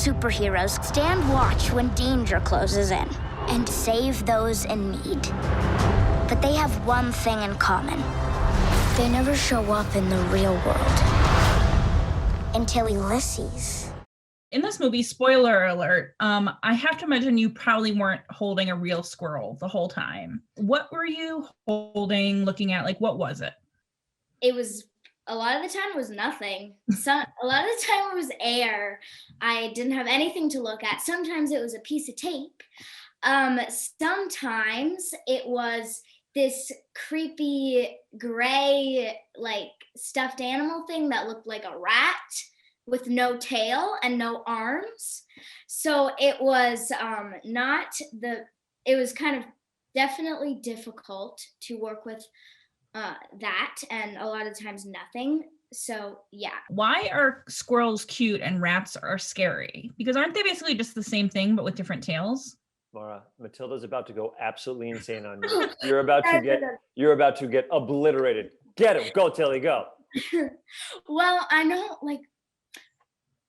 superheroes stand watch when danger closes in and save those in need. But they have one thing in common. They never show up in the real world. Until Ulysses. In this movie, spoiler alert, I have to imagine you probably weren't holding a real squirrel the whole time. What were you holding, looking at? Like, what was it? It was, a lot of the time it was nothing. A lot of the time it was air. I didn't have anything to look at. Sometimes it was a piece of tape. Sometimes it was this creepy gray, like, stuffed animal thing that looked like a rat with no tail and no arms. So it was it was kind of definitely difficult to work with that, and a lot of times nothing. So yeah. Why are squirrels cute and rats are scary? Because aren't they basically just the same thing but with different tails? Laura, Matilda's about to go absolutely insane on you. You're about to get obliterated. Get him. Go, Tilly, go. Well, I know, like,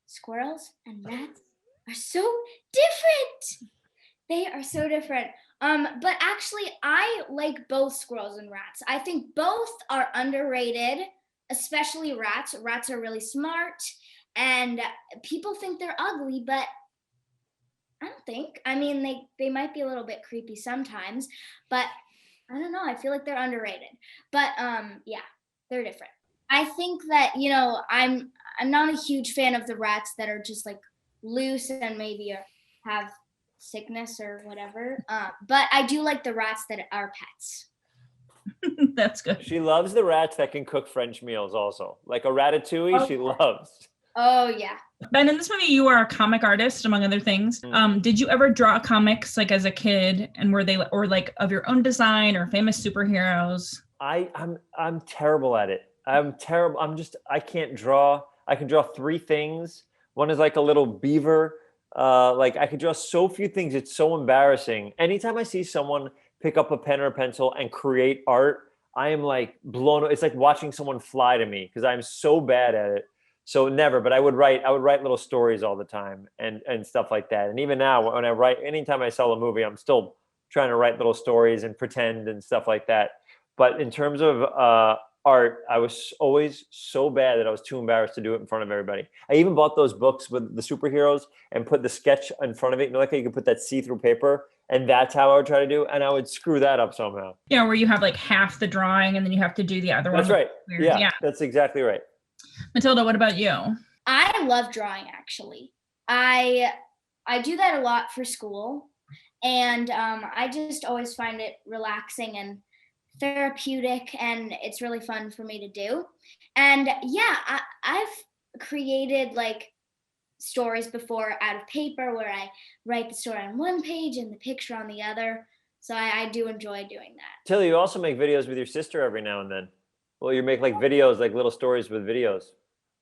squirrels and rats are so different. They are so different. But actually, I like both squirrels and rats. I think both are underrated, especially rats. Rats are really smart, and people think they're ugly, but I don't think. I mean, they might be a little bit creepy sometimes, but I don't know. I feel like they're underrated. But yeah, they're different. I think that, I'm not a huge fan of the rats that are just like loose and maybe have sickness or whatever. But I do like the rats that are pets. That's good. She loves the rats that can cook French meals also. Like a ratatouille, she loves. Oh, yeah. Ben, in this movie, you are a comic artist, among other things. Did you ever draw comics like as a kid, and were they or like of your own design or famous superheroes? I'm terrible at it. I'm terrible. I can't draw. I can draw 3 things. One is like a little beaver. Like I could draw so few things. It's so embarrassing. Anytime I see someone pick up a pen or a pencil and create art, I am like blown. It's like watching someone fly to me because I'm so bad at it. So never, but I would write little stories all the time and stuff like that. And even now when I write, anytime I sell a movie, I'm still trying to write little stories and pretend and stuff like that. But in terms of art, I was always so bad that I was too embarrassed to do it in front of everybody. I even bought those books with the superheroes and put the sketch in front of it. You know, like how you can put that see-through paper, and that's how I would try to do, and I would screw that up somehow. Yeah, where you have like half the drawing and then you have to do the other one. That's right. Yeah, that's exactly right. Matilda, what about you? I love drawing, actually. I do that a lot for school, and I just always find it relaxing and therapeutic, and it's really fun for me to do. And yeah, I've created like stories before out of paper where I write the story on one page and the picture on the other. So I do enjoy doing that. Tilly, you also make videos with your sister every now and then. Well, you make like videos, like little stories with videos.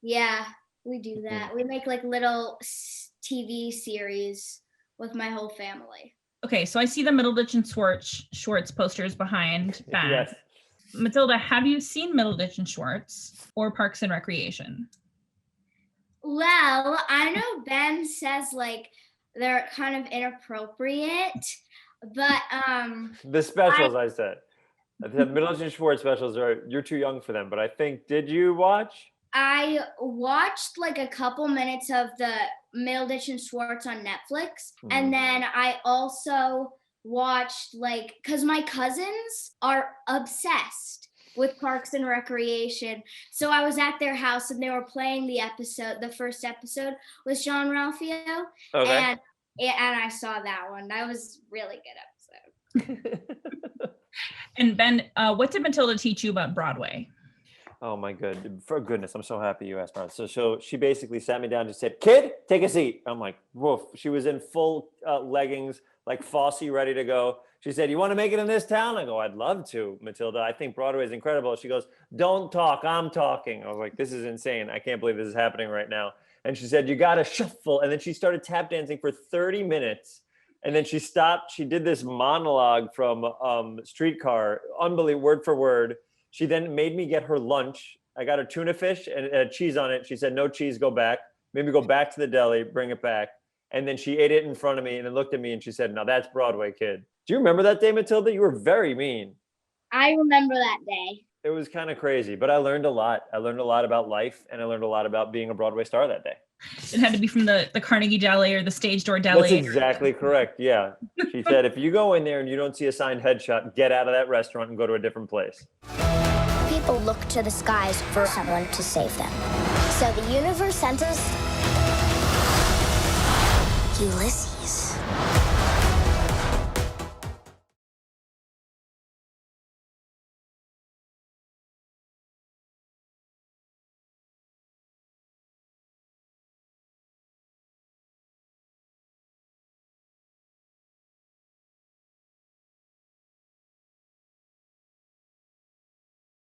Yeah, we do that. We make like little TV series with my whole family. Okay, so I see the Middleditch and Schwartz posters behind Ben. Yes. Matilda, have you seen Middleditch and Schwartz or Parks and Recreation? Well, I know Ben says like they're kind of inappropriate, but the specials I said. The Middleditch and Schwartz specials you're too young for them, but I think, did you watch? I watched like a couple minutes of the Middleditch and Schwartz on Netflix. And then I also watched because my cousins are obsessed with Parks and Recreation. So I was at their house and they were playing the first episode with Jean-Ralphio. Okay. And I saw that one. That was really good episode. And Ben, what did Matilda teach you about Broadway? Oh my for goodness, I'm so happy you asked her. So she basically sat me down and just said, "Kid, take a seat." I'm like, woof. She was in full leggings, like Fosse, ready to go. She said, "You want to make it in this town?" I go, "I'd love to, Matilda. I think Broadway is incredible." She goes, "Don't talk, I'm talking." I was like, this is insane. I can't believe this is happening right now. And she said, "You got to shuffle." And then she started tap dancing for 30 minutes. And then she stopped. She did this monologue from Streetcar, unbelievable, word for word. She then made me get her lunch. I got her tuna fish and cheese on it. She said, "No cheese, go back." Maybe go back to the deli, bring it back. And then she ate it in front of me and then looked at me and she said, "Now that's Broadway, kid." Do you remember that day, Matilda? You were very mean. I remember that day. It was kind of crazy, but I learned a lot. I learned a lot about life, and I learned a lot about being a Broadway star that day. It had to be from the Carnegie Deli or the Stage Door Deli. That's exactly correct. Yeah. She said, if you go in there and you don't see a signed headshot, get out of that restaurant and go to a different place. People look to the skies for someone to save them. So the universe sent us Ulysses.